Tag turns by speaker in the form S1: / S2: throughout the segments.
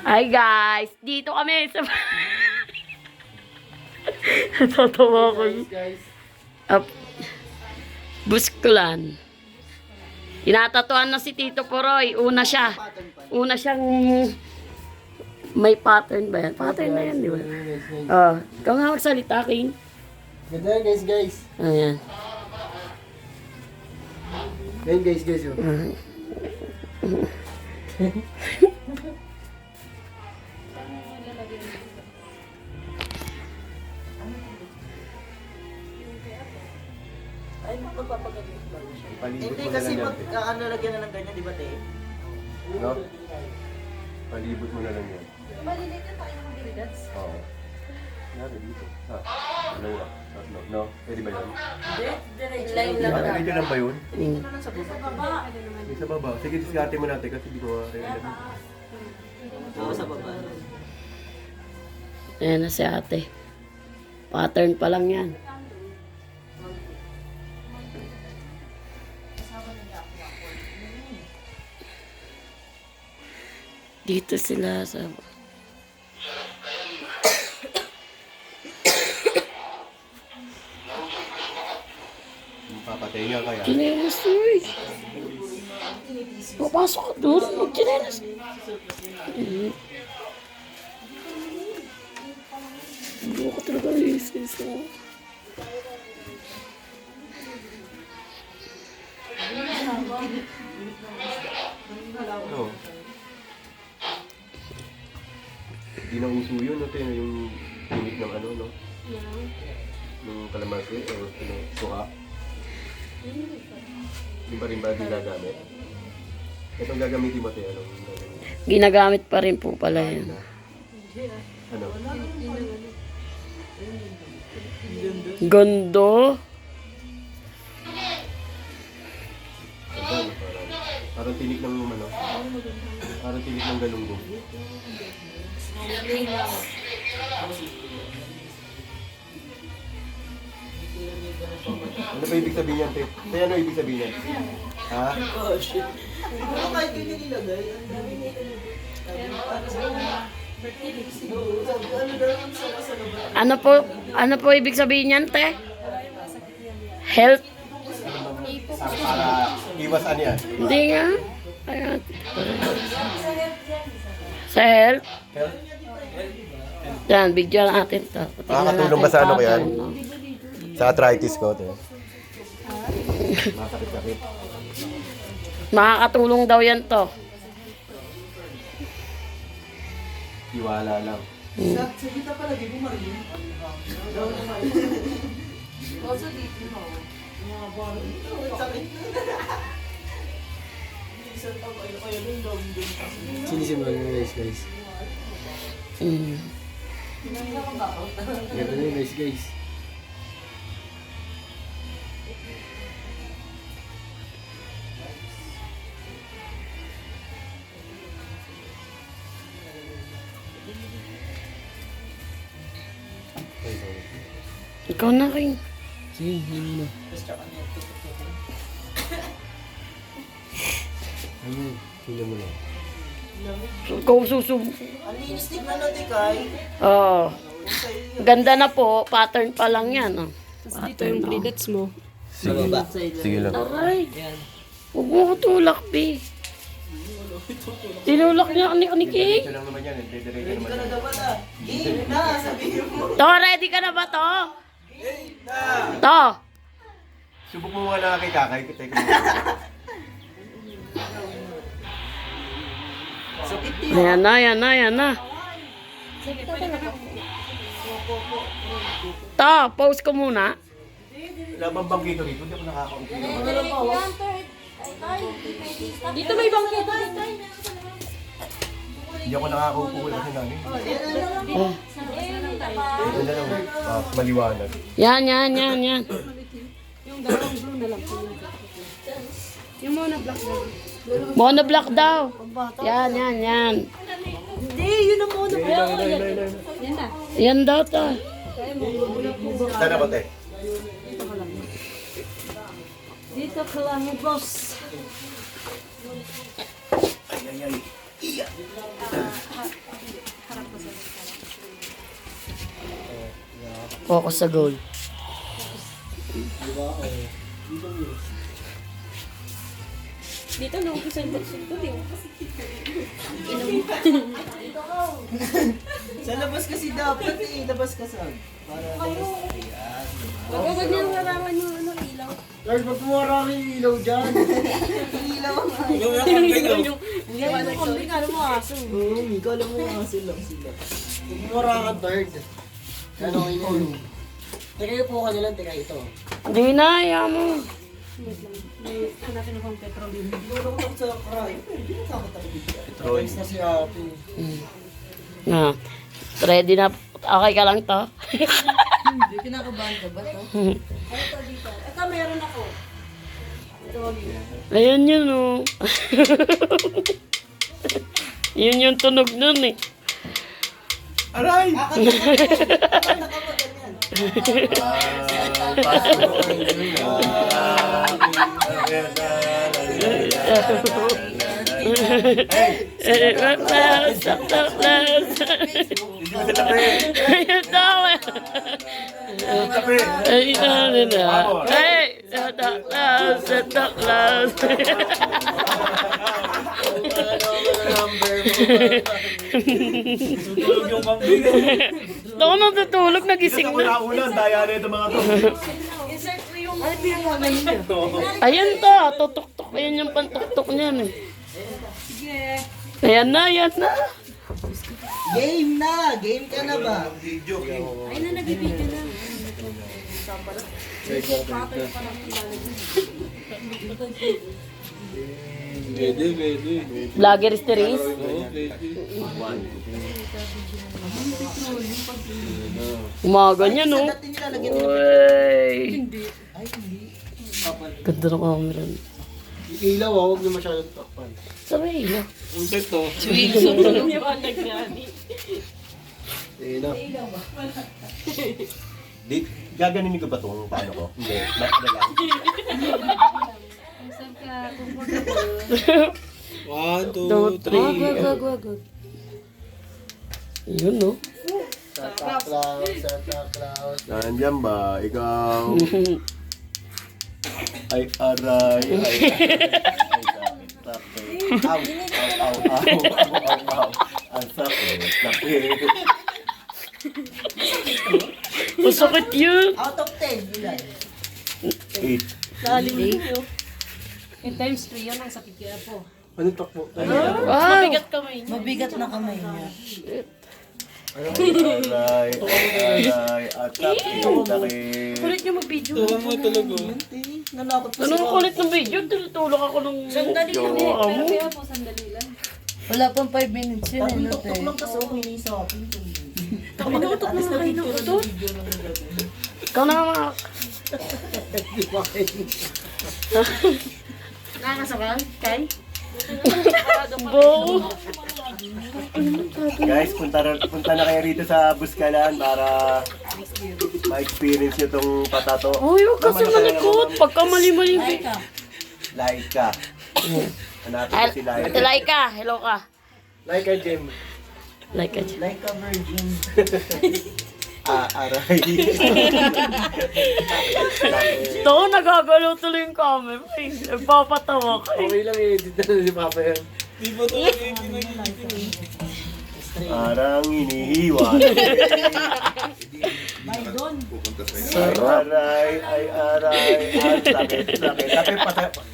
S1: Hi guys, dito kami sa Tatawa ko.
S2: Guys.
S1: Up. Buskulan. Tinatatuan na si Tito Poroy. Una siyang may pattern ba yan? Pattern na yan, di ba? Oh, ikaw nga magsalita, King.
S2: Ganda yan, guys.
S1: Ayan.
S2: Ayan, guys. Oh.
S3: Ay, magpapagalit ba siya?
S2: Palibot
S3: Hindi
S2: mo na
S3: kasi
S2: lang yan,
S3: pag nalagyan na ng ganyan, di ba, te?
S2: No? Palibot mo na lang yan.
S4: Maliliit na tayo ng bilidats.
S2: Oo. Nari dito. Dalawa. Tatlo. No? Pwede ba yun?
S3: Line lang na.
S2: Dito lang ba yun?
S1: Mm.
S3: Sa baba.
S2: May sa baba. Sige, diskarte mo natin kasi di ko rin alam.
S3: Oo, sa baba.
S1: Ayan na si ate. Pattern pa lang yan. Dito sila sa...
S2: Papatay niya kaya.
S1: Chinelas to eh. Papasok ka doon. Mag-chinelas. Hindi ko talaga isis.
S2: No. Hindi na uso yun, no? Tayo yung tinik ng ano, no? Ng kalamansi, suka. Hindi pa rin ba ginagamit? Itong gagamitin mo, tayo, anong gagamitin?
S1: Ginagamit pa rin po pala yan.
S2: Ano?
S1: Gondo.
S2: Ano? Parang tinik ng ano? Parang tinik ng galunggong. Ano ba ibig sabihin yan, te? Te, ano ibig sabihin yan? Ha?
S3: Ano kahit ganyan nilagay? Ang dami nila.
S1: Ano po ibig sabihin yan, te? Health?
S2: Para iwas ano yan?
S1: Hindi nga. Ayan. Sa health?
S2: Health?
S1: Yan, video natin to.
S2: Makakatulong ba sa ano ko yan?
S1: Pattern, no?
S2: Sa arthritis ko, te. Masakit-sakit.
S1: Makakatulong daw yan to.
S2: Iwala lang.
S3: Sa kita pala, di mo marin.
S4: Also dito, no?
S3: Sakit. Isang tao, ay kaya nung dog din.
S2: Sinisimula nyo guys.
S1: Mm.
S2: Ganda nyo guys.
S1: Ikaw na, King.
S2: Sige, yun na. Ano? Tingnan mo na.
S1: Ikaw susub...
S3: Ang linis tignan natin, Kai.
S1: Oh. Ganda na po. Pattern pa lang yan. Oh.
S4: Dito yung bilidats mo.
S3: Sa baba.
S2: Sige lang.
S1: Aray. Huwag mo ko tulak, P. Tinulak niya ni King.
S2: Ito lang naman yan. Dire-dire naman
S3: Ka na
S2: yan.
S3: dapat ah. Game na, sabihin mo.
S1: To, ready ka na ba to? To.
S2: Subok mo muna kay Kakay. Teka.
S3: Sakit din.
S1: Ayan na. To, pause ko muna.
S2: Labang bangkito rito. Hindi ako nakakaupo.
S4: Dito may bangkito.
S2: Hindi ako nakakaupo kasi namin.
S1: Oh.
S2: Ito na lang. Maliwanag.
S1: Yan.
S4: Yung dalawang blue na lang. Yung muna black na.
S1: Monoblock daw. Yan.
S4: Hindi, yun ang muna. Yan na.
S1: Yan daw to.
S2: Saan ako, te?
S4: Dito ka lang, boss.
S2: Ay.
S1: Focus sa goal.
S4: Dito na ako sa boxing ko, di ba?
S3: Sa labas kasi dapat eh. Labas ka sa... Para labas. Ayan.
S4: Wag niyo harawan yung ano, ilaw.
S3: Lord, wag mo harangin yung ilaw dyan. Ilaw nga.
S4: Hindi ba nag-sorry ka mo aso.
S3: Oo, Mika, alam mo yung asin lang sila. Huwag mo harangan, Lord. Ano ito? Teka po ka nilang, teka ito.
S1: Hindi na, ayaw mo.
S4: Wait lang. May hanapin akong petrol din.
S3: Tulong ko sa karay. Hindi mo takot ako dito.
S2: Troy.
S3: Ayos na si ate.
S1: Na. Ready na. Okay ka lang to?
S3: Hindi, kinakabahan ka ba to?
S4: Ito dito. Ito meron ako. Ito yun.
S1: Ayan yun, oh. Yun yung tunog nun, eh.
S2: Aray!
S1: Ako nang tutulog, nagising na.
S2: Una, daya na ito mga to.
S4: Insert ko yung... Ano pinangalan niyo?
S1: Ayan to, tutok-tok. Ayan yung pantok-tok niyan, eh.
S4: Sige.
S1: Ayan na, ayan na.
S3: Game na! Game ka na ba?
S4: Ay na, nag-video na.
S1: Vlogger Teres. Gumaganyan, no?
S3: Dati nilalagyan mo.
S1: Uy.
S3: Ay, hindi.
S1: Ganda ng camera.
S3: Yung ilaw, huwag niyo masyadong takpan.
S1: Sabi, no?
S2: Di, gaganin ko ba itong paano ko? Hindi, na lang.
S4: Saan ka comfortable?
S3: 1,
S1: 2, 3.
S4: Wag.
S1: Yun, no?
S3: Santa Claus, Santa Claus.
S2: Nandiyan ba? Ikaw? Ay, aray. Ay, sakit. Aw. Ang sakit. Sakit.
S1: Masakit yun.
S3: Out of 10, ilan?
S2: 8.
S4: Lalim niyo. In times 3 yun ang sakit kaya po.
S3: Ano takbo?
S1: Wow.
S4: Kamay niya.
S3: Mabigat na kamay niya.
S2: Aray. At sakit. Sakit.
S4: Kulit niyo mag-video.
S3: Nalakot pa
S1: Anong kulit ng video? Tinutulog ako ng...
S4: Sandali lang eh.
S1: Jowa
S4: Pero
S1: mo.
S4: kaya po sandali lang.
S5: Wala pang 5 minutes yun,
S3: Sabi
S5: eh, no,
S3: tok
S5: te?
S3: lang kasi okay na yung sa akin.
S4: Pinutok na kayo ng utot.
S1: Ikaw na mga...
S4: Nakakasakal? Kay?
S1: Bo.
S2: Guys, punta na kayo rito sa Buskalan para ma-experience nyo itong patato.
S1: Uy, huwag kasi malikot. Pagka mali-mali.
S2: Like ka. Hanapin ko si Like.
S1: Ate Laika, hello ka.
S3: Like a gem.
S1: Like ka dyan.
S3: Like a virgin.
S2: Aray.
S1: Ito, nagagalaw tuloy yung camera. Ay, nagpapatawa ka eh.
S3: Okay lang i-edit na si Papa yan.
S2: Parang hinihiwa. Aray, ay aray. Ay, sakit. Sakit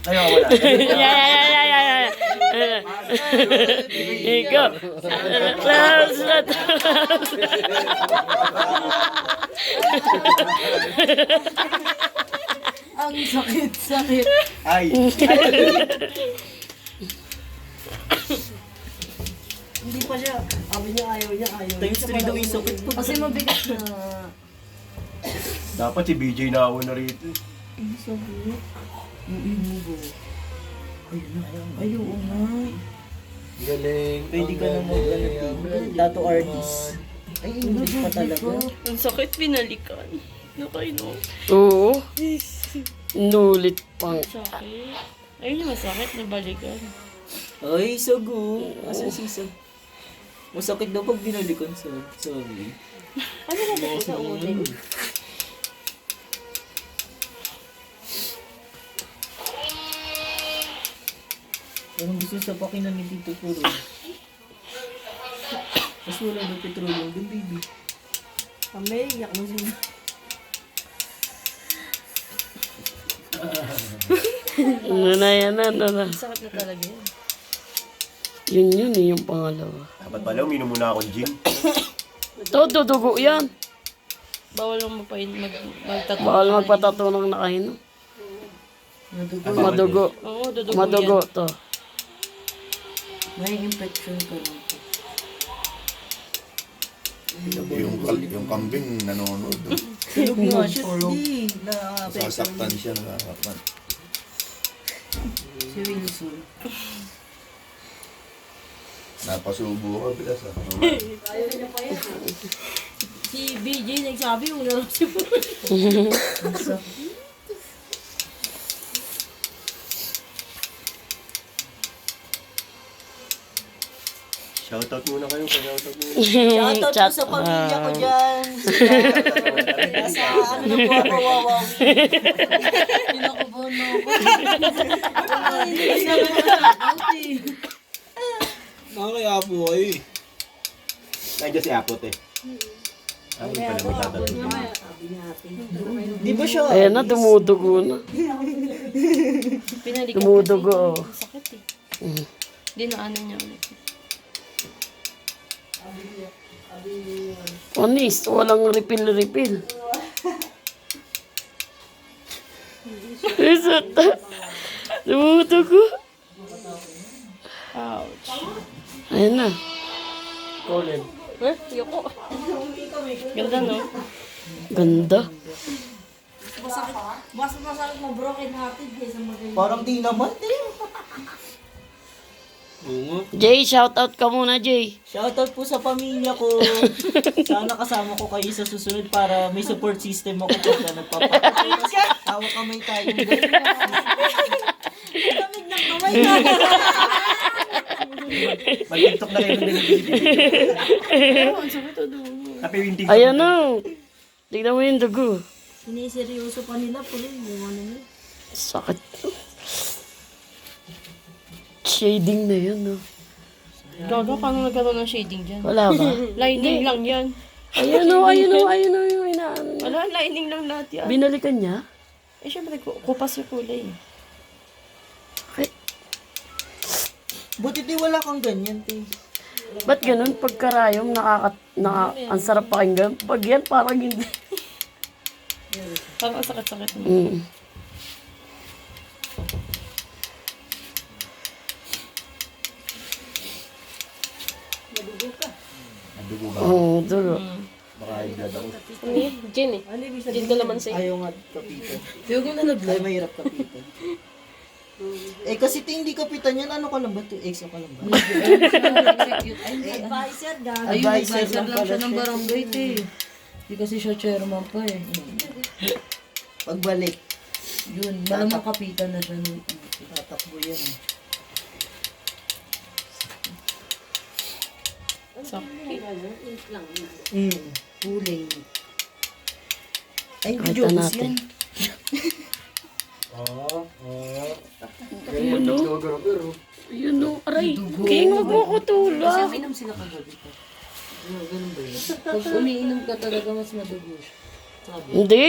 S2: tayo wala.
S1: Yeah. Ikaw.
S5: Ang sakit.
S2: Ay.
S3: Hindi pa siya. Sabi niya ayaw niya. Times 3 daw yung sakit ko.
S5: Kasi mabigat na.
S2: Dapat si BJ na una rito.
S5: Ay, oo nga.
S3: Galing. Pwede ka na tattoo artist. Ay, hindi pa talaga.
S4: Ang sakit pinalikan. Nakainom.
S1: Oo. Nulit pang.
S4: Sakit. Ayun yung masakit na balikan.
S3: Ay, sago. Asan si Sag? Masakit daw pag binalikan sa sorry.
S4: Ano ba sa ulit?
S3: Anong gusto sa pakinan ni Tito Puro? Mas wala na petroleum dun, baby.
S5: Kami, iyak mo sila.
S1: Ano na yan, ano na.
S5: Sakit na talaga yun.
S1: Yun eh, yung pangalawa.
S2: Dapat pala, uminom muna akong gin.
S1: Ito, dudugo yan.
S5: Bawal lang magtato.
S1: Bawal magpatato ng nakainom. Madugo.
S5: Oo, dudugo
S1: Madugo to.
S5: May infection ka lang.
S6: Yung kambing nanonood.
S3: Tulog nga siya, di.
S6: Sasaktan siya, nakakakman.
S3: Si Wilson.
S6: Napasubo ka, bilas ah.
S5: Si BJ nagsabi, wala lang si
S2: Shoutout muna kayo, shoutout muna.
S3: Shoutout po sa pamilya ko dyan. Nasa ano na po ako, wawaw.
S5: Pinakubahan na ako.
S3: Nakakaya po kayo eh.
S2: Nandiyan si Apot eh. Ay, pala magtatanong.
S3: Di ba siya?
S1: Ayan na, dumudugo na.
S5: Pinalikat
S1: Dumudugo. Oh.
S5: sakit eh. Di na ano niya ulit.
S1: Onis, walang refill. Isot. Dumudugo.
S5: Ouch.
S1: Ayan na.
S3: Colin.
S5: Yoko. Ganda no?
S1: Ganda.
S5: Mas masakit mo broken hearted kaysa magaling.
S3: Parang di naman eh.
S1: Jay, shoutout ka muna, Jay.
S3: Shoutout po sa pamilya ko. Sana kasama ko kayo sa susunod para may support system ako pagka nagpapakita. Hawak kamay tayo. Lamig ng kamay na.
S2: Mag-tiktok na kayo ng Happy Winting.
S1: Ayan na. Tignan mo yung dugo.
S5: Siniseryoso pa nila po rin. Yung ano yun.
S1: Sakit. Shading na yun, no?
S5: Gaga, paano nagkaroon ng shading dyan?
S1: Wala ba?
S5: Lining lang yan.
S1: Ayun o, yung inaano niya.
S5: Wala, lining lang lahat yan.
S1: Binalikan niya?
S5: Eh, syempre, kupas yung kulay.
S3: Buti di wala kang ganyan, te.
S1: Ba't ganun? Pagkarayom, ang sarap pakinggan. Pag yan, parang hindi.
S5: Parang ang sakit-sakit mo.
S1: Mm.
S6: Nadugo ba?
S1: Oo, dugo.
S6: Baka high-blood ako.
S5: Gin eh. Gin ka naman sa'yo.
S3: Ayaw nga kapitan.
S5: Huwag mo nalaglag.
S3: Ay, mahirap kapitan. Eh, kasi te, hindi kapitan yan. Ano ka lang ba? EXO ka lang ba?
S5: Advisor, gaga.
S3: Ayun, advisor lang
S5: siya ng
S3: siya.
S5: barangay, te. Hindi kasi siya chairman pa eh.
S3: Pagbalik,
S5: Yun, malamang kapitan na siya.
S3: tatakbo yan.
S5: Sakit.
S3: Huling. Ay,
S1: Kahit
S3: video
S1: na
S3: natin.
S1: natin.
S2: Ayun o.
S1: Ayun o, aray. King, wag mo ko tulak.
S5: Uminom sila kagabi pa. Ganun ba yun? Pag umiinom ka talaga, mas madugo siya.
S1: Hindi.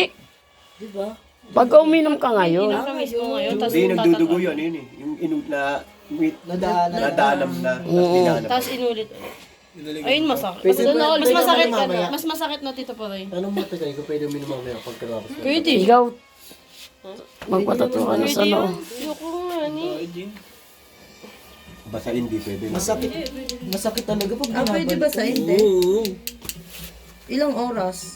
S5: Di ba?
S1: Pag uminom ka ngayon.
S5: Nakamiss mo ngayon, tapos
S2: Hindi, nagdudugo yun. Yun eh. Yung nadaanam na. Tapos dinanam.
S5: Tapos inulit. Ayun, masakit.
S3: Pwede ba-
S5: Mas
S3: pwede
S5: masakit
S3: ba
S5: ka
S3: mamaya?
S5: na. Mas masakit na tito pa rin.
S3: Tanong mo tayo kung pwede uminom mamaya pagkatapos.
S5: Pwede.
S1: Ikaw, magpatato ka na sa noo.
S5: Ayoko nga ni.
S2: Basta hindi pwede.
S3: Masakit. Masakit talaga pag binabalik.
S5: pwede ba sa hindi?
S3: Oo.
S5: Ilang oras?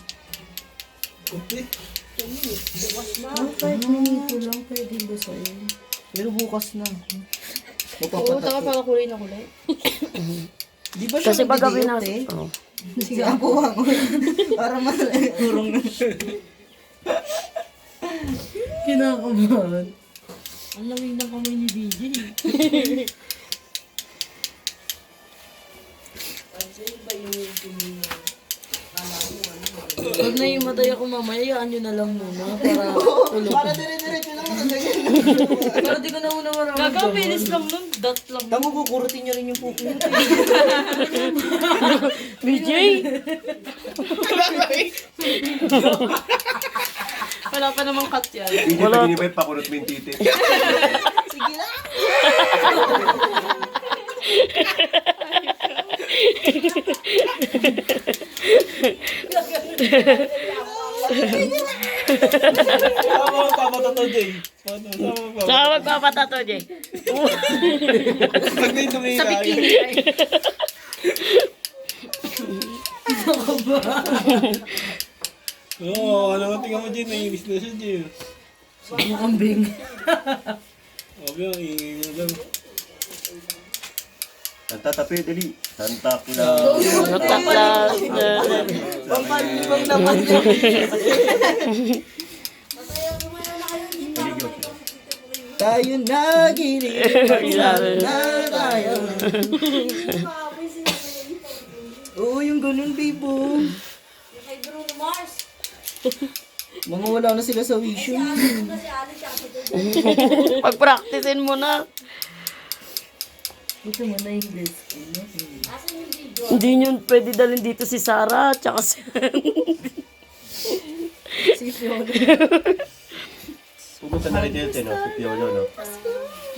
S3: Kahit minito lang pwede ba sa Pero bukas na.
S5: Oo, taka para kulay na kulay.
S3: Di ba siya
S1: Kasi pag gabi na...
S3: nagdidiyote?
S1: Oh.
S3: Sige, ako ako. Para kurong na siya.
S5: Kinakabahan. Ang lamig ng kamay ni BJ. Pag naimatay ako mamaya, yaan nyo na lang muna para tulog.
S3: Para dire-diretso lang matatagal.
S5: Pero di ko na una maraming
S4: Gagapilis lang nun, dot lang.
S3: Tamo kukurutin niyo rin yung pupo niyo.
S1: BJ!
S4: Wala pa namang cut yan.
S2: Hindi pa din iba yung pakurot mo yung titi.
S3: Sige lang. Tama ang papatato, Jay.
S1: Saka magpapatato, Jay.
S3: Pag may tumira.
S4: Sa bikini ay.
S3: Oo, ano nga tingnan mo, Jay. Naiinis na siya, Jay.
S5: Yung kambing.
S3: Sabi ang ingay mo lang.
S2: Santa Tape, dali. Santa Claus.
S1: Nataklas.
S3: Pampalibang naman yun.
S2: Paligyo.
S3: Tayo naginig. Na tayo. Oo, yung ganun, Bibo.
S7: Kay Bruno Mars.
S3: Mga wala na sila sa wisyo.
S1: Pag-practicein mo na.
S5: Gusto mo na English.
S1: Hindi nyo pwede dalhin dito si Sarah, tsaka si...
S5: Si Fiona.
S2: Pumunta na rin dito, no? Si Piolo, no? Saan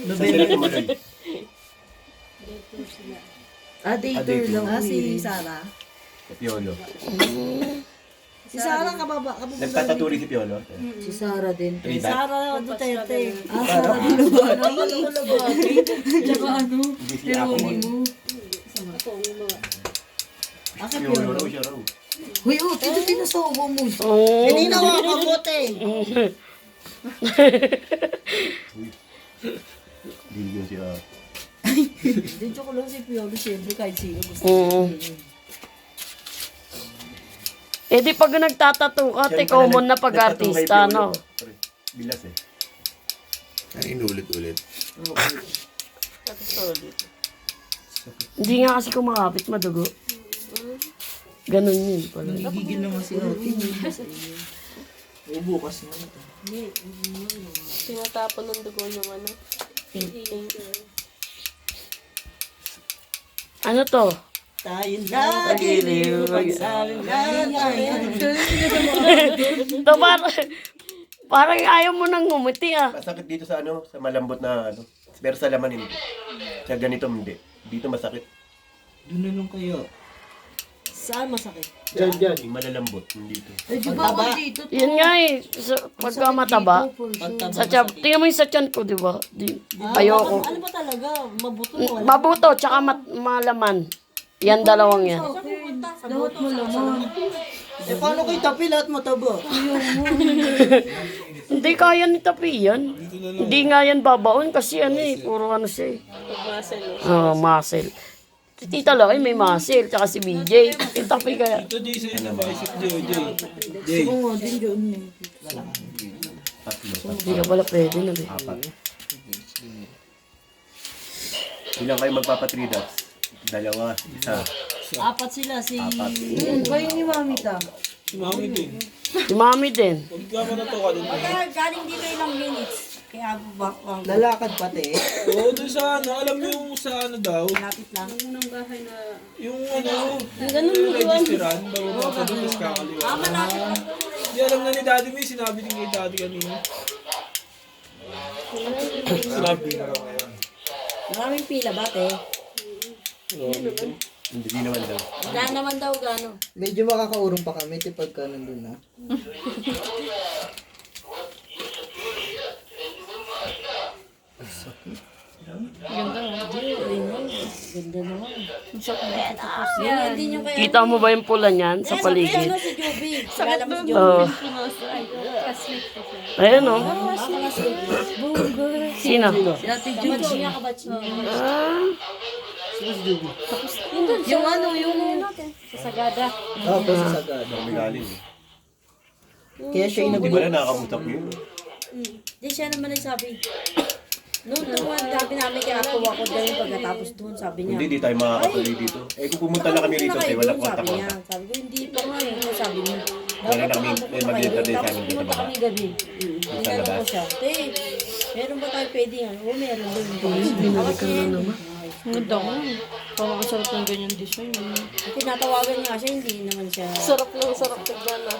S3: Nobel.
S2: sila tumuloy?
S5: Dater lang.
S3: Si Sarah.
S2: Si Piolo.
S3: Si Sarah kababa.
S2: Nagtataturi si Piolo.
S5: Si Sarah din.
S2: Rita?
S3: Sarah Duterte.
S5: Sarah Dulubati. Tsaka ano?
S2: Hindi si ako mo.
S3: Asa
S2: Piolo raw siya raw.
S5: Hoy, tito tinasawa mo.
S1: Oh.
S3: Hindi na ako kabote.
S2: Hindi yun siya.
S5: Dito ko lang si Piolo, siyempre kahit sino gusto.
S1: Oo. Eh di pag nagtatato ka, te, common na pag-artista, no?
S2: Bilas eh.
S6: Ay, inulit-ulit.
S1: Hindi nga kasi kumakapit madugo. Ganun yun pala.
S3: Gigil naman si Ate. Bubukas na ito.
S4: Tinatapon ng dugo yung ano.
S1: Ano to?
S3: Tayo nagiliw. Pagsabi na tayo.
S1: To parang ayaw mo nang ngumiti ah.
S2: Masakit dito sa ano, sa malambot na ano. Pero sa laman hindi. Sa ganito hindi. Dito masakit.
S3: Doon na lang kayo.
S5: Saan masakit?
S2: Diyan. Yung malalambot. Yung dito.
S5: Eh, di ba ako dito?
S1: Yun nga eh. Pagka mataba.
S3: Pagtaba
S1: Sa tiyan. Tingnan mo yung sa tiyan ko, di ba? Ayoko.
S5: Ano ba talaga? Mabuto mo.
S1: Mabuto, tsaka malaman. Yan dalawang yan.
S5: Dapat mo laman.
S3: Eh, paano kayo tapi lahat mataba?
S1: Hindi kaya ni Tapi yan. Hindi nga yan babaon kasi ano eh. Puro ano siya eh. Oo, muscle. Si Tita Loy may muscle, tsaka si BJ. Si Tapi kaya.
S3: Ito, Jay, sa'yo na bicep, Jay. Jay.
S5: Oo nga, din dyan eh.
S2: Tatlo.
S1: Hindi ka pala pwede na eh.
S2: Apat. Ilang kayo magpapa-3 dots? Dalawa. Isa.
S5: Apat sila, si...
S2: Apat.
S5: Kayo ni Mami ta.
S3: Mami din.
S1: Si Mami din.
S3: Pagka mo na to ka din.
S7: Galing dito ilang minutes. Kaya back lang.
S3: Lalakad pati. Oo, doon sa ano. Alam mo yung sa ano daw.
S7: Lapit lang.
S4: Unang bahay na...
S3: Yung ano. Yung registeran. Bago papadun, tapos kakaliwa.
S7: Malapit lang.
S3: Hindi alam na ni Daddy May. Sinabi din kay Daddy kanina. Sinabi na raw ngayon.
S5: Maraming pila ba, te?
S2: Hindi naman daw.
S5: Wala naman daw gano.
S3: Medyo makakaurong pa kami pagka nandun na.
S5: Ganda naman.
S7: Yan din yung kaya.
S1: Kita mo ba yung pula niyan sa paligid?
S7: Ano si Joby? Kilala mo si Joby?
S1: Oo. Ayun o. Sino?
S5: Si Ate Ju.
S7: Kabatch niya, kabatch niya.
S1: Ah,
S5: Yung ano, yung...
S7: Sa Sagada.
S3: Oo, kasi sagada.
S2: Kami galing.
S3: Kaya siya
S2: Hindi
S3: inabutan.
S2: ba na nakakamutak yun?
S7: Di siya naman nagsabi. Noon, sabi namin kaya po ako dahil pagkatapos doon, sabi niya.
S2: Hindi, di tayo makakatuloy dito. Eh kung pumunta lang kami rito,
S7: kayo
S2: eh, wala
S7: doon, sabi niya.
S2: kontak-kontak.
S7: Sabi ko, hindi pa nga eh. Sabi niya.
S2: Wala
S7: Dapat
S2: kami,
S7: pumunta
S2: mag-internet
S7: kayo.
S2: sa
S7: Tapos
S2: amin dito
S7: pumunta
S2: ba?
S7: kami gabi.
S2: Sa
S7: Inano ko
S2: labas.
S7: siya. Meron ba tayo pwede yan? Oo, meron doon.
S1: Binalikan na naman.
S5: Ang ganda ko. Parang ang sarap ng ganyan design.
S7: Tinatawagan nga siya, hindi naman siya.
S5: Sarap tignan na.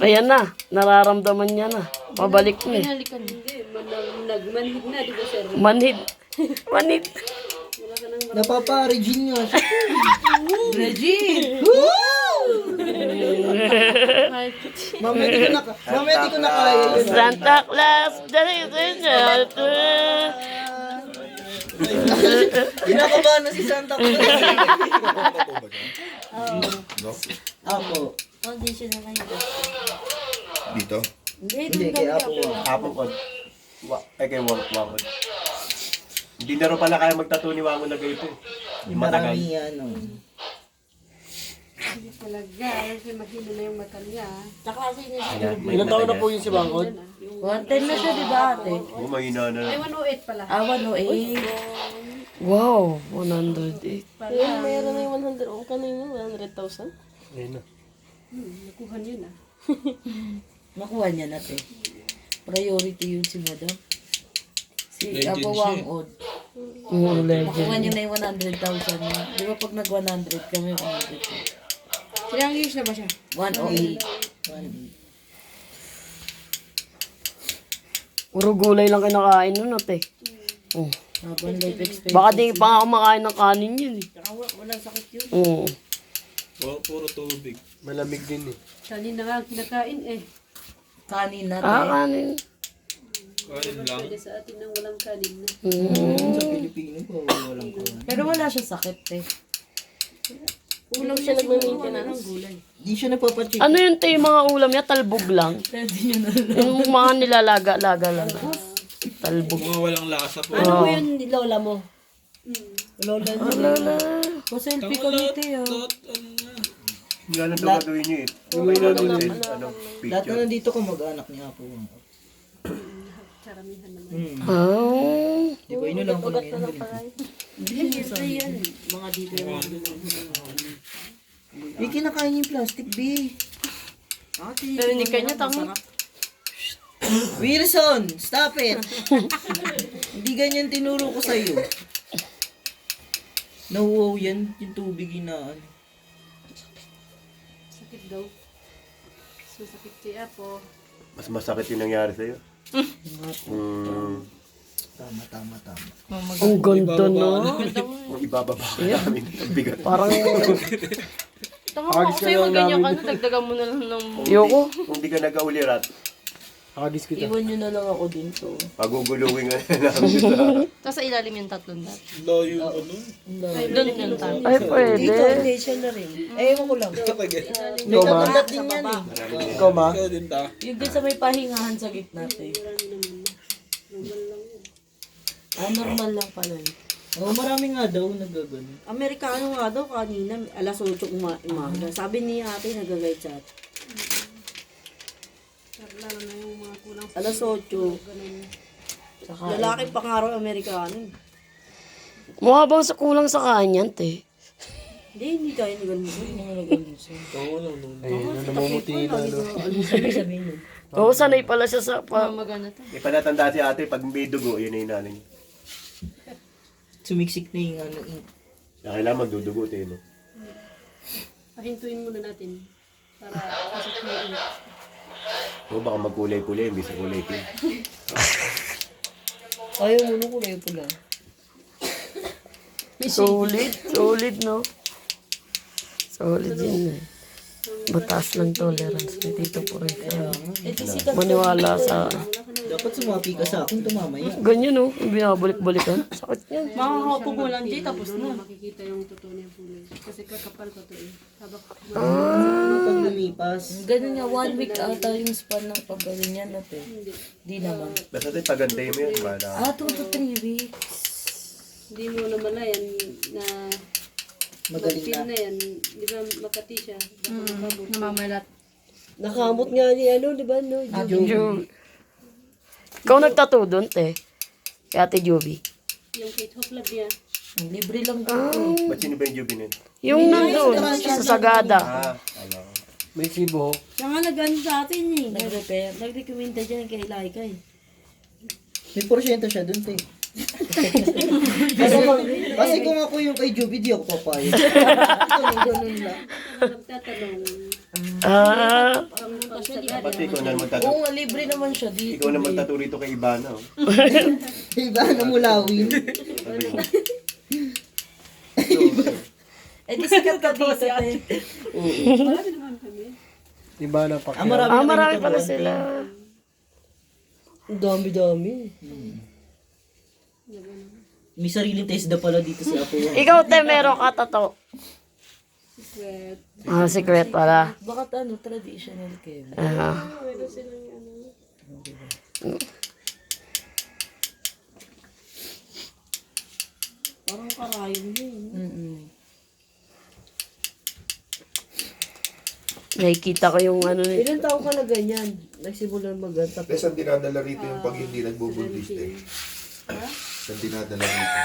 S1: Ayan na, nararamdaman niya na. Pabalik na eh.
S5: Halikan.
S4: Hindi, nagmanhid na, di ba sir?
S1: Manhid. Manhid.
S3: Napapa-Regine nga siya.
S5: Regine!
S3: Mamaya di ko na kaya yun.
S1: Santa Claus, dali sa
S3: Ginakabahan na si Santa Claus.
S6: No?
S3: Apo.
S7: Foundation na lang yun.
S6: Dito?
S7: Hindi,
S3: Hindi,
S7: doon
S3: kay
S7: kami
S3: Apo.
S2: Hapon ko. Ay, kay Wangon. Hindi na rin pala kaya magtattoo ni Wangon na ganito eh. Matagal.
S3: Marami ano.
S4: Hindi talaga, kasi mahina na yung mata niya.
S7: Tsaka kasi niya siya.
S2: Ayan, may
S3: Ilan taon na
S2: matagal.
S3: po yun si Bangkod?
S7: 110 na siya, di ba ate?
S2: Oo, mahina na.
S4: Ay, 108 pala.
S7: Ah, 108.
S1: Wow, 108.
S5: Mayroon na yung 100. O, kanina 100,000?
S4: Nakuha niyo na.
S7: Nakuha niya natin. Priority yun si madam. Si Apo Wangod. Nakuha niya na yung 100,000 niya. Di ba pag nag-100 kami 100?
S4: Ilang years na ba siya?
S7: 108.
S1: Puro gulay lang kinakain nun, ate. Oh.
S7: Habang life expectancy.
S1: Baka di pa nga kumakain ng kanin yun eh.
S7: Tsaka walang sakit yun.
S1: Oo.
S3: Malamig din eh.
S4: Kanina nga kinakain eh.
S7: Kanin natin.
S1: Kanin.
S4: Pwede sa atin nang walang kanin na.
S3: Sa Pilipino po, walang kuha.
S7: Pero wala siya sakit eh.
S5: Ulam siya nagme-maintenance.
S3: Di siya napapacheck.
S1: Ano yun, te, yung mga ulam niya? Talbog lang.
S7: Pwede nyo na.
S1: Yung mga nilalaga-laga lang. Talbog.
S7: Ano mo yun ni lola mo? Lola mo.
S1: Lala.
S7: Paselfie ko dito yun.
S2: Hindi alam ito gagawin niyo eh. Yung may nanonood, ano,
S3: Lahat
S2: picture.
S3: na nandito ko mag-anak ni Apo Wangkod.
S4: Karamihan naman.
S1: Oh.
S3: Di ba, ino lang ko lang yun.
S7: Hindi yan. Mga dito yung
S3: May kinakain yung plastic, B.
S5: Pero hindi kanya tama.
S3: Wilson, stop it! Hindi ganyan tinuro ko sa'yo. Nahuwaw yan, yung tubig inaan.
S4: Sakit daw. Susakit si Apo.
S2: Mas masakit yung nangyari sa'yo.
S3: Tama.
S1: Ang ganda na.
S2: Kung ibababa ka namin, ang bigat.
S1: Parang,
S5: Tama ko ako sa'yo mag-ganyan ka na. Dagdagan mo na lang ng...
S1: yoko.
S2: Kung di ka nag-aulirat,
S7: Iwan nyo na lang ako dito.
S2: paguguluhin ka na namin sa...
S5: Tapos sa ilalim yung tatlong dot.
S3: Doon
S5: Doon yung tatlong.
S1: Ay, pwede.
S7: Dito, foundation na rin. Eh, ewan ko lang. May katandat din yan eh.
S3: Ikaw ma?
S7: Yung din sa may pahingahan sa gitna eh. Normal lang pala eh.
S3: Oo, marami nga daw nagagano.
S7: Amerikano nga daw kanina, alas 8 umaga. Sabi ni ate, nagagay chat.
S4: Lalo na yung mga kulang sa
S7: Alas 8. Saka, lalaki pa nga raw Amerikano.
S1: Mukha bang sa kulang sa kanyan, te?
S7: Hindi tayo nagalmusin. Mga nagalmusin.
S3: Ayun, namumuti na.
S7: Ano sabihin nun?
S1: Oo, sanay pala siya sa...
S5: Magana to.
S2: May panatanda si ate, pag may dugo, yun na yung nanay niya.
S3: Sumiksik na yung ano.
S2: Na kailangan magdudugo tayo, no?
S4: pahintuin muna natin. Para pasok na yung init.
S2: O baka magkulay-kulay, imbis na kulay pink.
S7: Ayaw mo nung kulay pula.
S1: Solid, no? Solid yun eh. Mataas ng tolerance ni Tito Poroy. Maniwala sa...
S3: Dapat sumapi ka sa akin, tumamaya.
S1: Ganyan, no? Yung binabalik-balikan. Sakit yan.
S5: Makakapo mo lang, Jay, tapos na.
S4: Makikita yung totoo na yung kulay. Kasi kakapal pa to eh. Habak
S3: Pag lumipas.
S7: Ganun nga, 1 week ata yung span ng paggaling niya natin. Hindi naman.
S2: Basta tayo pagantay mo yan, wala.
S7: 2 to 3 weeks.
S4: Hindi mo namalayan na
S3: Magaling
S4: mag-feel
S3: na.
S4: na yan. Di ba Makati siya?
S5: Namamalat.
S7: Nakamot nga ni ano, di ba? No?
S1: Ju. Ikaw nagtattoo doon, te. Kay Ate Joby.
S4: Yung Kate Hoplab niya.
S7: Libre lang to.
S2: Ba't sino ba yung juvenile?
S1: Yung nandun, sa Sagada.
S2: Alam.
S3: May sibo.
S7: Siya nga nag-ano sa atin eh. Nag-repair. Nag-recommenda dyan kay Laika eh.
S3: May porsyento siya dun, te. Kasi kung ako yung kay Juby, di ako papayag. Ganun lang.
S4: Nagtatanong.
S1: Ah,
S2: Pati ikaw na magtatu.
S7: Oo nga, libre naman siya dito.
S2: Ikaw na magtatu rito kay Ibana. Oh.
S3: Diba, namulawin.
S2: Sabi mo.
S7: Eh, di sikat ka dito, te.
S4: Marami naman kami.
S3: Marami
S1: marami
S3: na
S1: pala
S3: kayo
S1: sila.
S7: Ang dami-dami.
S3: May sariling taste pala dito si Apo.
S1: Ikaw, te, meron ka tato.
S4: Secret.
S1: Ah, secret pala.
S7: Bakit ano, traditional kayo?
S1: Ah.
S4: Meron silang ano.
S5: Parang karayom yun.
S7: Mm-mm.
S1: Nakikita ko yung ano ni...
S5: Ilan taon ka na ganyan? Nagsimulan mag-ganta.
S6: Tapos ang dinadala rito yung pag hindi nagbubuntis eh. Ang dinadala rito.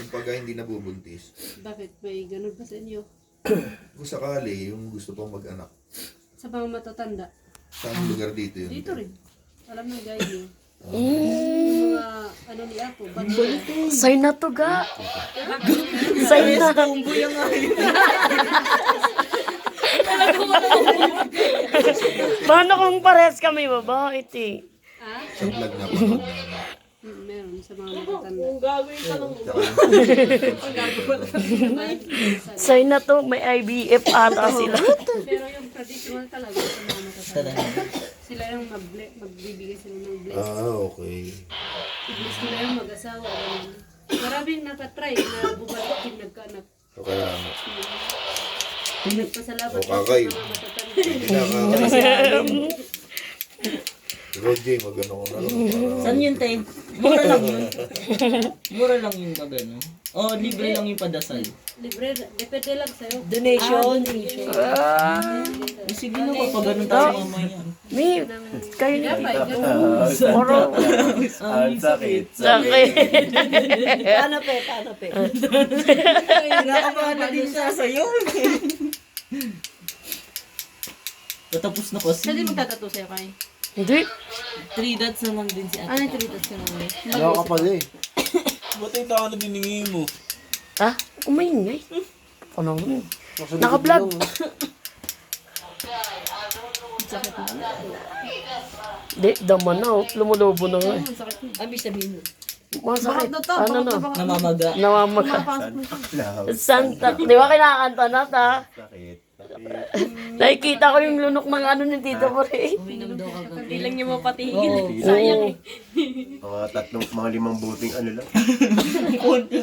S6: Yung pag hindi nabubuntis.
S4: Bakit? May ganun pa sa inyo?
S6: Kung sakali, yung gusto pang mag-anak.
S4: Sa mga matatanda.
S6: Saan lugar dito yun?
S4: Dito rin. Alam ng guide niyo. Yung mga ano ni Apo.
S1: Say na to, ga. Say na. Paano kung pares kami mabait eh?
S4: Ah?
S6: Sa vlog na panood namin.
S4: Meron sa mga matatanda.
S6: Tsaka
S1: Say na to, may IVF ata sila.
S4: Pero yung traditional talaga sa mga matatanda. Sila yung magbibigay sila ng bless.
S6: okay.
S4: Ibig sila yung mag-asawa. Ganun. Maraming nakatry na bubalikin nagkaanak.
S6: Okay lang.
S4: Nagpasalamat
S6: O, kakay.
S4: sa mga matatanda.
S6: Hindi na Roger, magano ko na lang.
S3: Saan yun, te? Mura lang yun. Mura lang yun pag ano. Oh, libre lang yung padasal.
S4: Libre, depende lang sa'yo.
S7: Donation.
S3: Sige na, kapag ganun tayo mamaya.
S1: Mi, kayo na.
S4: Yapay, ganun.
S1: Oro.
S2: Ang sakit.
S1: Sakit.
S5: Paano pe?
S3: Kinakabahan na din siya sa'yo. Patapos na kasi.
S4: Saan din magtatato sa'yo, Kay?
S1: Hindi.
S7: 3 dots naman din si
S4: Ano
S7: ate.
S4: yung tritas ka naman?
S3: Ba't yung tao na biningi mo?
S1: Ah, umingay. Ano mo? Naka-vlog. Di, daman na. Oh. Lumulobo na nga.
S5: Abi sabihin mo.
S1: Masakit. Ano na?
S3: Namamaga.
S1: Namamaga. Santa. Di ba kinakanta na ta?
S2: Sakit.
S1: Nakikita ko yung lunok ng ano ni Tito Pore.
S7: Uminom daw kagabi.
S4: Hindi lang niyo mapatigil.
S1: Oo.
S2: Mga 5 buting ano lang.
S7: Konti.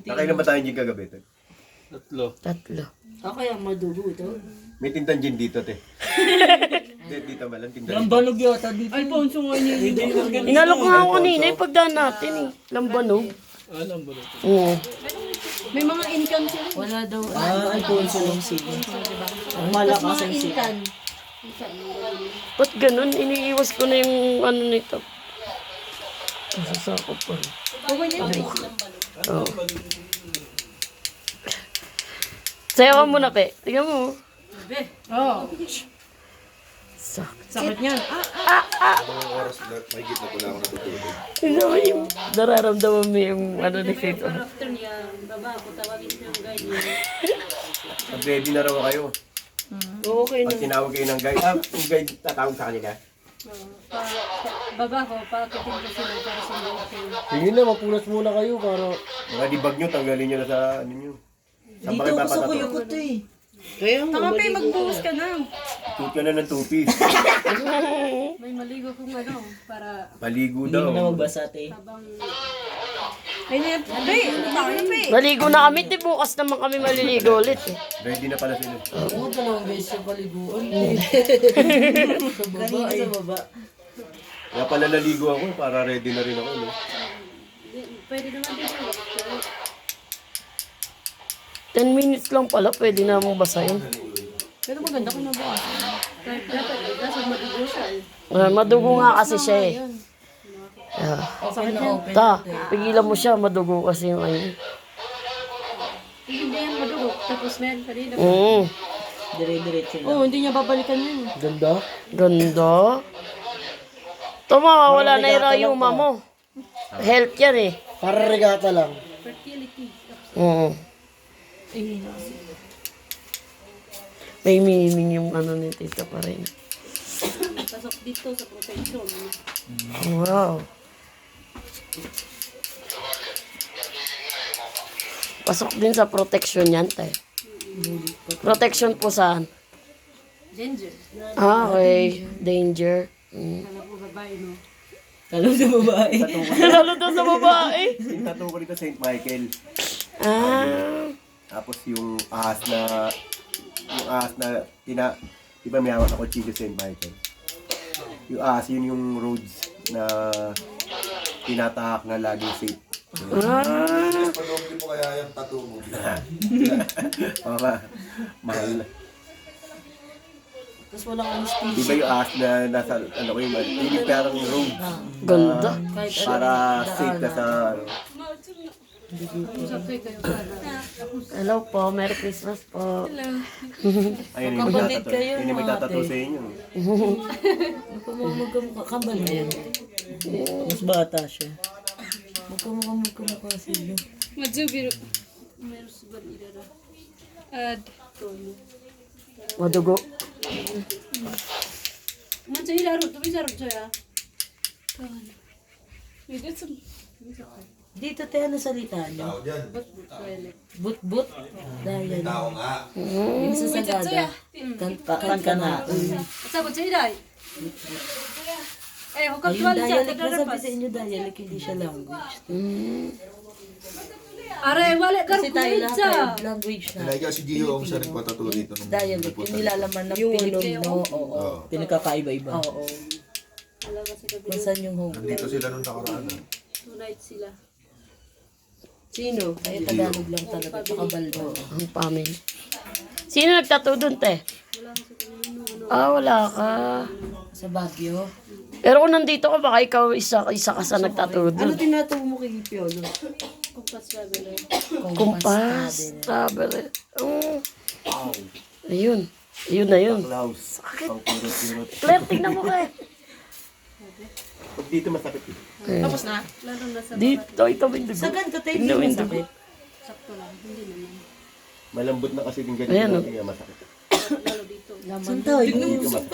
S2: Nakailan ba tayo gin kagabi? Te?
S1: Tatlo.
S5: Ako kaya madugo ito.
S2: May tindang gin dito, te. Dito ba lang tindang gin?
S3: Lambanog yata dito.
S4: Alfonso nga niyo.
S1: Inalok nga ako kanina yung pagdaan natin eh. Lambanog. Oo.
S4: May mga income sila.
S7: Wala daw.
S3: Alfonso lang sila. Ang malakas ang sila.
S1: Ba't ganun? Iniiwas ko na yung ano nito. Masasakop pa. Oo. Sayo ka muna, pe. Tingnan mo.
S4: Oo.
S1: Sakit
S4: niyan.
S6: Mga oras na, may gitna ko na ako natutulog.
S1: Tingnan mo yung nararamdaman mo yung ano ni Tito.
S4: After niya, baba ako, tawagin niya ang guide niya.
S2: Mag-ready na raw kayo.
S1: Okay
S2: Pag tinawag kayo ng guide, yung guide tatawag sa kanila.
S4: Baba ko, paakitin ko sila para sa mga sila.
S3: Sige na, mapunas muna kayo para...
S2: Mga dibag nyo, tanggalin nyo na sa ano nyo. Saan ba kayo
S3: Dito ako sa
S2: papatato?
S3: kuyukot eh.
S5: Kaya nga,
S4: Tama pa magbuhos ka na.
S2: Tuot ka na ng 2 piece.
S4: May maligo kung ano, para
S2: Maligo
S3: Hindi mo na
S2: daw.
S3: magbasa, te.
S4: habang... Ay, tayo na pe.
S1: Maligo na kami. Di bukas naman kami maliligo ulit eh.
S2: Ready na pala sila.
S7: Oo, 2 beses sa paliguan. Sa baba
S3: Kanina
S7: eh.
S3: sa baba.
S2: Kaya pala naligo ako para ready na rin ako. No?
S4: Pwede naman din ako.
S1: 10 minutes lang pala. Pwede na mong basahin.
S4: Pero maganda kung nabukas. Kahit dapat, kaso maligo siya eh.
S1: Madugo nga kasi siya eh.
S7: Open na open.
S1: Ta, pigilan mo siya. Madugo kasi yung ayun.
S4: Hindi yan madugo. Tapos meron kanina.
S3: Dire-diretso na.
S4: Oo, hindi niya babalikan yun.
S1: Ganda. Tumawawala na yung rayuma mo. Health yan eh.
S3: Para regata lang.
S4: Fertility.
S1: Oo. May meaning yung ano ni Tito pa rin.
S4: Pasok dito sa protection.
S1: Wow. Pasok din sa protection yan, tay. Protection po saan?
S4: Ginger.
S1: Ah, okay. Danger.
S4: Alam ko babae, no?
S7: Kalo sa babae.
S1: Lalo daw sa babae.
S2: Yung tattoo ko dito, St. Michael.
S1: Ah.
S2: Tapos yung ahas na, iba may hawak ako Chile St. Michael. Yung ahas, yun yung roads na tinatahak na laging safe.
S6: Panood mo kaya yung tattoo mo.
S2: Mahal na.
S7: Tapos wala kang speech.
S2: Di ba yung ahas na nasa, ano ko yung parang road.
S1: Ganda.
S7: Kahit ano,
S2: Para safe na sa, ano.
S4: Usap kayo kayo para.
S1: Hello po. Merry Christmas po.
S2: Ayun, yung
S7: Kapatid
S2: magtatato.
S7: kayo,
S2: Yun yung magtatato
S7: ate.
S2: sa inyo.
S7: Magkamukha. Kambal na yan.
S3: Mas bata siya.
S7: Magkamukha sila.
S4: Majubiru. Meron sa balira. Ad. Toyo.
S1: Madugo.
S4: Mansa hilaro. Tubi sarap siya. Kawan. Medyo sa...
S7: Dito tayo na salita niyo.
S6: Tao dyan.
S7: But. Dahil
S6: Tao nga.
S7: yung sa Sagada. Kanta na.
S4: Sabot sa hilay. Eh, hukap
S7: Ayun,
S4: tuwal siya.
S7: dialect na sabi sa inyo, dialect, hindi siya language.
S4: Are, wala
S7: Kasi tayo
S4: karkulit
S7: lahat
S4: sa.
S7: tayo language na.
S6: Nalagay si Gio ang siya nagpatato dito. nung
S7: Dialect,
S6: nagpunta
S7: yung
S6: dito.
S7: nilalaman ng Pilipino. Oo.
S6: Oo.
S3: Pinagkakaiba-iba.
S7: Oo.
S4: Wala kasi gabi.
S7: Kung saan yung home.
S6: Nandito sila nung nakaraan.
S4: Tonight sila.
S5: Sino?
S7: Kaya Tagalog lang talaga, tsaka Balbo.
S1: Ang family. Sino nagtattoo dun, te? Ah, wala ka.
S7: Sa Baguio.
S1: Pero kung nandito ka, baka ikaw isa ka sa nagtattoo
S5: Ano
S1: dun.
S5: tinatawa mo kay Piolo?
S4: Kumpas traveler.
S1: Kumpas. Traveler. Oh. Ayun. Ayun na yun.
S2: Klaus. Ang kurot-kurot.
S1: Claire, tignan mo kayo.
S2: Pag dito masakit eh.
S7: Tapos na?
S4: Lalo na sa
S1: Dito, ito window.
S7: Sa ganito tayo,
S1: Tignan mo
S7: hindi
S1: window.
S7: masakit.
S4: sakto lang. Hindi naman.
S2: Malambot na kasi yung ganito
S1: Ayan,
S2: natin kaya masakit.
S4: Lalo dito.
S7: Saan tayo?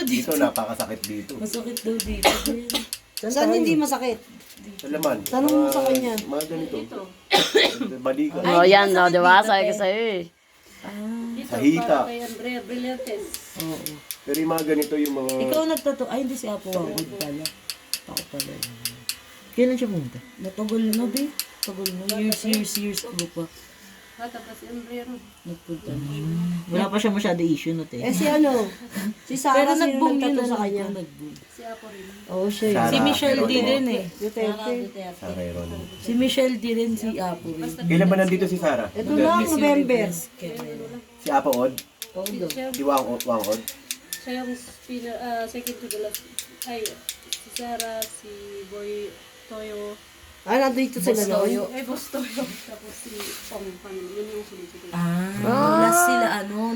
S2: Dito napakasakit dito.
S7: Masakit daw dito.
S5: Saan hindi masakit?
S2: Sa laman.
S5: Tanong mo sa kanya.
S2: Mga ganito.
S4: Dito.
S2: Balikan.
S1: Oh, yan, no, di ba? Sabi ko sa'yo eh.
S4: Dito.
S2: Sa hita.
S4: Para kay Andrea Brillantes.
S7: Oo.
S2: Pero yung mga ganito yung mga...
S7: Ikaw nagtato. Ay, hindi si Apo Wangod pala. Ako pala.
S3: Kailan siya pumunta?
S7: Matagal na, be. Tagal na. Years ago pa.
S4: Tapos si Andrea ron.
S7: Nagpunta na.
S3: Wala pa siya masyado issue no te.
S5: Eh si ano? Si Sarah,
S7: Pero
S5: sino
S7: nag-boom yun
S5: nagtato
S7: na
S5: sa kanya?
S7: Nag-boom.
S4: Si Apo rin.
S5: Oo, siya yun.
S2: Sarah
S7: Si Michelle D
S2: Geronimo.
S7: rin eh.
S5: Duterte.
S2: Sarah Geronimo.
S7: Si Michelle D rin si Apo rin.
S2: Kailan ba nandito si Sarah?
S5: Ito lang, November.
S2: Si Apa Od?
S4: Siya,
S2: Si Wang Od?
S4: siya yung second to the last. Ay, si Sarah, si Boy Toyo.
S5: Ah, nandito sila noon?
S4: Eh, Boss Toyo. Tapos si Pong family. Yun yung sunod-sunod.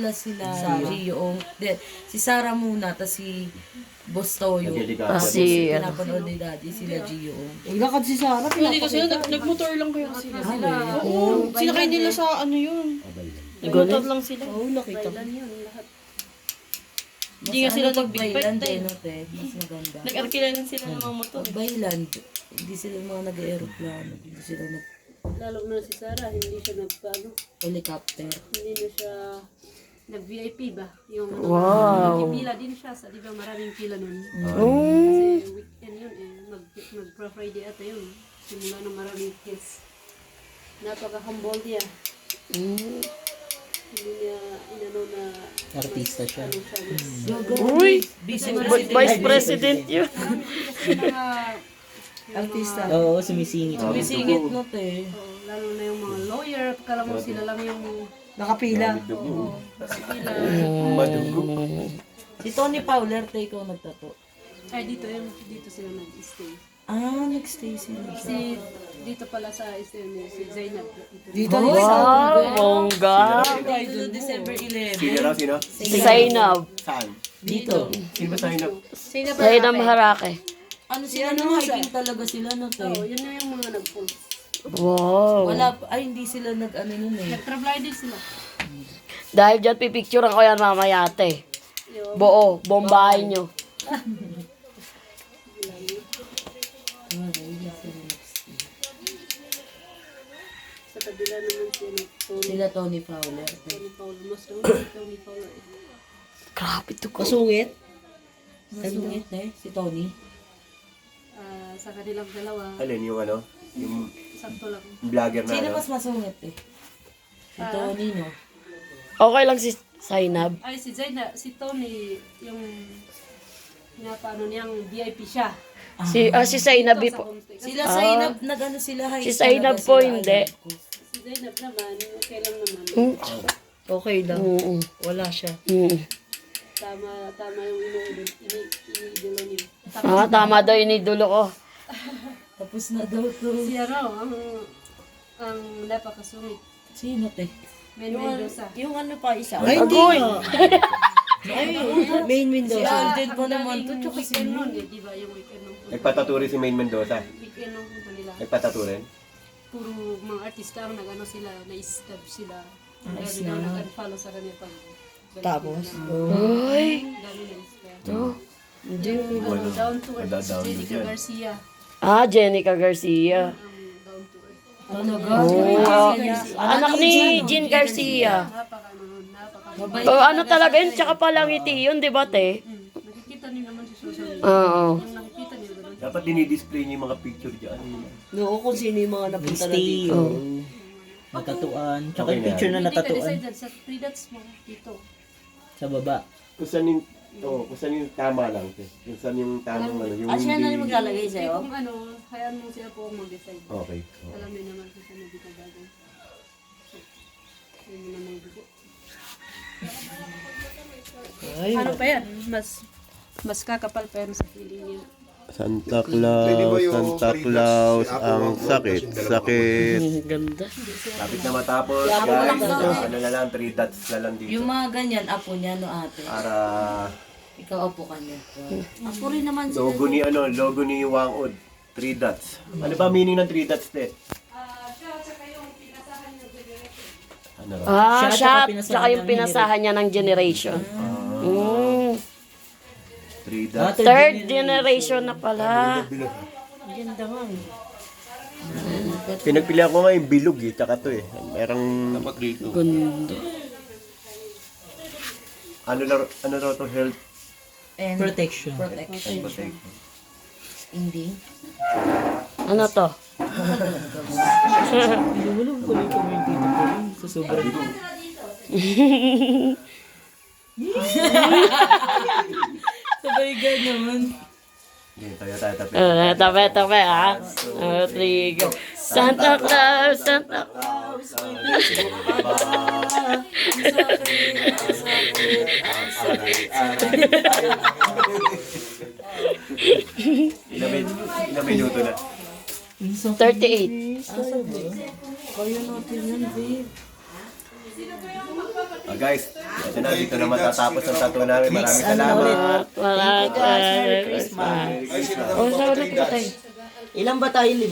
S7: Last sila Gio. Si Sarah muna, tas si Boss Toyo.
S2: Nagdelikado.
S1: Si,
S7: Pinapanood ni Daddy, sila Gio.
S5: Naglakad si Sarah, pinapakita.
S8: Nagmotor lang kayo sila.
S7: Oo.
S8: Sinakay nila sa ano yun.
S1: Galit.
S8: Lang sila.
S5: Oo, nakita ko.
S4: Kailan yun lahat.
S8: Hindi nga sila
S7: Pag-Bailand
S8: nagbigpay.
S7: eh, no, te? Mas maganda.
S8: Nag-arkila lang sila ng mga motor.
S7: Pag-Bailand, hindi sila yung mga nag-aeroplano, hindi sila
S4: Lalo na si Sarah, hindi siya
S7: nag-helicopter.
S4: hindi na siya nag-VIP ba? Yung
S1: Wow.
S4: pila din siya sa, di ba maraming pila nun.
S1: Oh.
S4: Kasi weekend yun eh, mag-Friday ata yun. Simula ng maraming case. Napaka-humble niya. Hindi niya inano na
S3: Artista siya.
S4: ano siya, mas
S1: Uy! Vice President yun.
S4: mga
S5: Artista.
S3: Oo, sumisingit.
S7: Sumisingit no, te.
S4: lalo na yung mga lawyer, kala mo sila lang yung
S5: Nakapila.
S2: Madugo.
S7: Si Tony Fowler, te, ikaw nagtato.
S4: ay dito sila nag-stay.
S7: Ah, nag-stay sila.
S4: Si dito pala sa stay si Zainab.
S5: Dito
S1: Wow, bongga.
S7: Dito December 11.
S2: Sino raw? Sino?
S1: Si Zainab.
S2: Saan?
S7: Dito.
S2: Sino ba Zainab?
S1: Zainab Harake.
S7: Ano sila nung hiking talaga sila no to
S4: Oo, yun na yung mga nag-post.
S1: Wow.
S7: Wala, ay hindi sila nag-ano nun eh.
S4: Nag-travel din sila.
S1: Dahil dyan, pipicturean ko yan mamaya, ate. Buo, bombahin nyo.
S4: Sa kabila naman sila.
S7: Sila Tony Fowler.
S4: Tony Paul. Mas Tony Paul.
S1: Grabe to ko.
S7: Masungit? Masungit na eh, si Tony.
S4: Sa kanilang dalawa,
S2: Alin yung ano? Yung
S4: sakto lang.
S2: vlogger na
S7: Sino
S2: ano?
S7: mas masungit eh? Si Tony no?
S1: Okay lang si Zainab.
S4: Ay, si Zaina, si Tony, yung paano niyang VIP siya.
S1: Si Zainab
S4: Ito sa
S1: po.
S4: context.
S7: Sila Zainab, nag-ano sila hike
S1: Si Zainab
S7: talaga
S1: po,
S7: sila,
S1: hindi.
S7: alam ko.
S4: Si Zainab naman, okay lang naman.
S5: Okay lang.
S1: Mm.
S5: Wala siya.
S1: Mm.
S4: Tama yung iniidolo niyo.
S1: Tama daw inidulo ko.
S7: Tapos na daw to.
S4: Si ang napakasungit.
S7: Sino te?
S4: Men Mendoza.
S5: Yung ano pa isa.
S7: Ay, hindi
S1: Agoy!
S7: nga.
S5: Main
S7: Si
S5: window.
S7: Alden pa naman to,
S4: Yung
S7: tsaka si
S4: weekend nun, di ba? Yung weekend nun.
S2: Nagpataturi si Main Mendoza.
S4: Weekend nun punta nila.
S2: Nagpataturin.
S4: Puro mga artista ang nag-ano sila, na-stab sila. Ang
S7: Nice
S4: dami daw
S7: na.
S4: nag-unfollow sa kanya pag
S5: Tapos?
S1: Uy!
S4: dami na-stab.
S5: Hindi.
S4: Down to earth.
S2: Madadown
S4: Si
S2: din
S4: Jenica
S2: yan.
S4: Garcia.
S1: Jenica Garcia.
S4: Ang down to earth.
S7: Talaga?
S1: Anak ni Jean Garcia.
S7: Mabait.
S1: Ano talaga yun? Tsaka palangiti yun, di ba, te?
S4: Nakikita niyo naman sa social media.
S1: Oo.
S4: Yung nakikita niyo ganun.
S2: Dapat dinidisplay niyo yung mga picture dyan.
S5: Oo, kung sino yung mga napunta na
S3: Stay.
S5: dito.
S3: Natatuan. Tsaka
S2: Okay
S3: yung
S2: na.
S3: picture na
S4: Hindi ka
S3: natatuan
S4: decided sa three dots mo dito.
S3: sa baba.
S2: Kung saan yung, kung saan yung tama lang. Kung saan yung tamang ano. Yung
S5: Siya na rin
S2: hindi-
S5: maglalagay
S4: Kaya
S5: sa'yo?
S4: kung ano, hayaan mo siya po ang mag-decide.
S2: Okay.
S4: Alam niyo naman kung saan hindi ka bago. Yun mo namang dugo. Ano pa yan? Mas kakapal pa yan sa feeling niya.
S2: Santa
S6: Pwede ba
S2: Claus,
S6: yung
S2: Santa
S6: Caritas,
S2: Claus,
S6: si Apo
S2: ang
S6: Wang
S2: sakit,
S6: Wang, kasing
S2: sakit.
S1: Ganda.
S2: Lapit na matapos, guys. Ano na lang, 3 dots na lang dito.
S7: Yung mga ganyan, apo niya no ate.
S2: Para
S7: Ikaw apo ka niya. Apo rin naman sila.
S2: logo ni Wangod. 3 dots. Ano ba meaning ng 3 dots, te? Ano ba?
S1: Shot. Tsaka yung pinasahan niya ng generation. Mm.
S2: 3 dots.
S1: Third generation na pala.
S2: Pinagpilihan ko nga yung bilog eh, tsaka to eh. Merong,
S6: Dapat dito.
S1: Ganda.
S2: ano raw to, health
S7: And
S3: Protection.
S7: protection. Hindi.
S1: Ano to?
S3: Wala ko pala yung comment dito po. Sa sobrang.
S7: Sabay naman.
S2: Okay, tayo tabi.
S1: Tabi, ha? 3, go. Santa Claus, Santa Claus.
S2: Ilang minuto na.
S1: 38.
S7: Kaya natin yan, babe.
S2: Guys, ito na, dito na matatapos ang tattoo namin. Maraming salamat.
S1: Merry Christmas.
S6: Ay, sino
S1: Oh, sa ulit po tayo.
S3: Ilan ba tayo? 5?